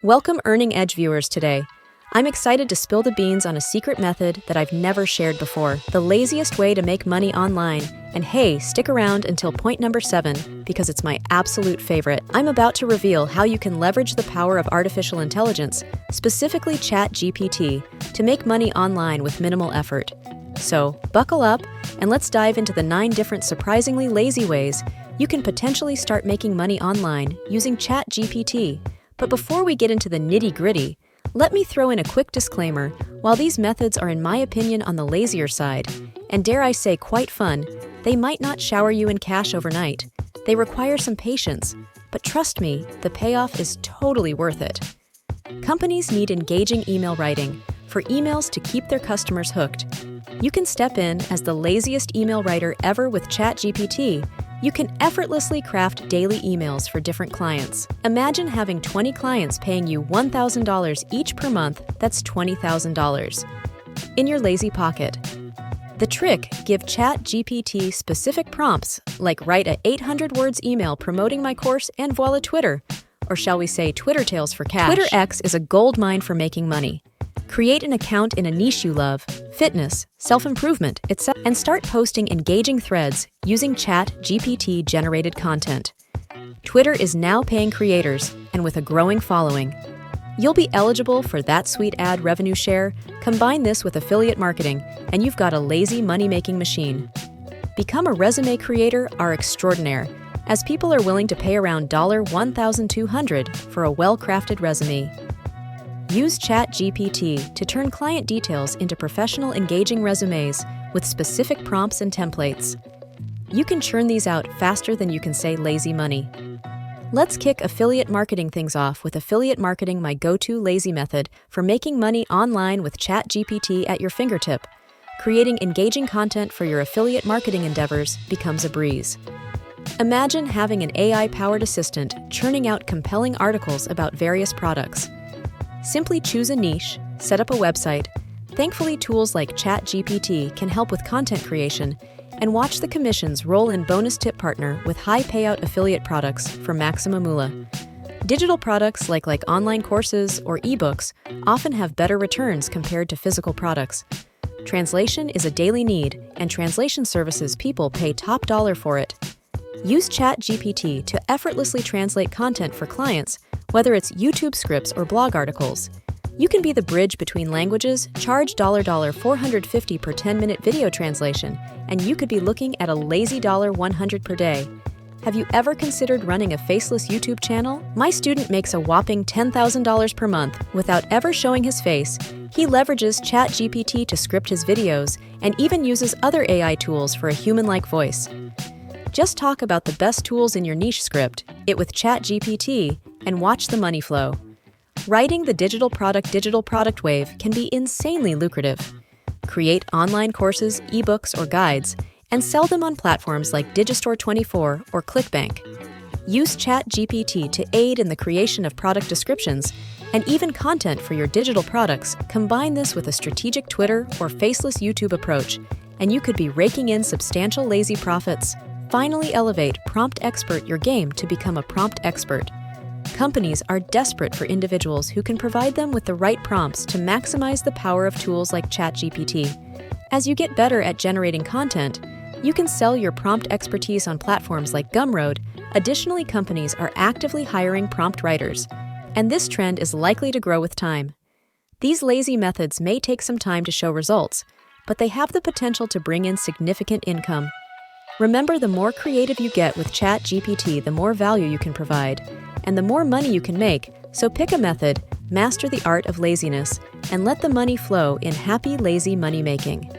Welcome Earning Edge viewers today. I'm excited to spill the beans on a secret method that I've never shared before, the laziest way to make money online. And hey, stick around until point number 7, because it's my absolute favorite. I'm about to reveal how you can leverage the power of artificial intelligence, specifically ChatGPT, to make money online with minimal effort. So, buckle up, and let's dive into the 9 different surprisingly lazy ways you can potentially start making money online using ChatGPT. But before we get into the nitty-gritty, let me throw in a quick disclaimer. While these methods are in my opinion on the lazier side, and dare I say quite fun, they might not shower you in cash overnight. They require some patience, but trust me, the payoff is totally worth it. Companies need engaging email writing for emails to keep their customers hooked. You can step in as the laziest email writer ever with ChatGPT. You can effortlessly craft daily emails for different clients. Imagine having 20 clients paying you $1,000 each per month. That's $20,000 in your lazy pocket. The trick: give ChatGPT specific prompts, like write a 800 words email promoting my course and voila Twitter. Or shall we say Twitter tales for cash. Twitter X is a gold mine for making money. Create an account in a niche you love, fitness, self-improvement, etc., and start posting engaging threads using ChatGPT-generated content. Twitter is now paying creators, and with a growing following, you'll be eligible for that sweet ad revenue share. Combine this with affiliate marketing, and you've got a lazy money-making machine. Become a resume creator are extraordinaire, as people are willing to pay around $1,200 for a well-crafted resume. Use ChatGPT to turn client details into professional, engaging resumes with specific prompts and templates. You can churn these out faster than you can say lazy money. Let's kick affiliate marketing things off with affiliate marketing, my go-to lazy method for making money online with ChatGPT at your fingertip. Creating engaging content for your affiliate marketing endeavors becomes a breeze. Imagine having an AI-powered assistant churning out compelling articles about various products. Simply choose a niche, set up a website. Thankfully, tools like ChatGPT can help with content creation, and watch the commissions roll in. Bonus tip: partner with high payout affiliate products for maximum moolah. Digital products like online courses or ebooks often have better returns compared to physical products. Translation is a daily need, and translation services people pay top dollar for it. Use ChatGPT to effortlessly translate content for clients, whether it's YouTube scripts or blog articles. You can be the bridge between languages, charge $450 per 10-minute video translation, and you could be looking at a lazy $100 per day. Have you ever considered running a faceless YouTube channel? My student makes a whopping $10,000 per month without ever showing his face. He leverages ChatGPT to script his videos and even uses other AI tools for a human-like voice. Just talk about the best tools in your niche, script it with ChatGPT, and watch the money flow. Writing the digital product wave can be insanely lucrative. Create online courses, ebooks, or guides, and sell them on platforms like Digistore24 or ClickBank. Use ChatGPT to aid in the creation of product descriptions and even content for your digital products. Combine this with a strategic Twitter or faceless YouTube approach, and you could be raking in substantial lazy profits. Finally, elevate prompt expert your game to become a prompt expert. Companies are desperate for individuals who can provide them with the right prompts to maximize the power of tools like ChatGPT. As you get better at generating content, you can sell your prompt expertise on platforms like Gumroad. Additionally, companies are actively hiring prompt writers, and this trend is likely to grow with time. These lazy methods may take some time to show results, but they have the potential to bring in significant income. Remember, the more creative you get with ChatGPT, the more value you can provide, and the more money you can make. So pick a method, master the art of laziness, and let the money flow in happy, lazy money making.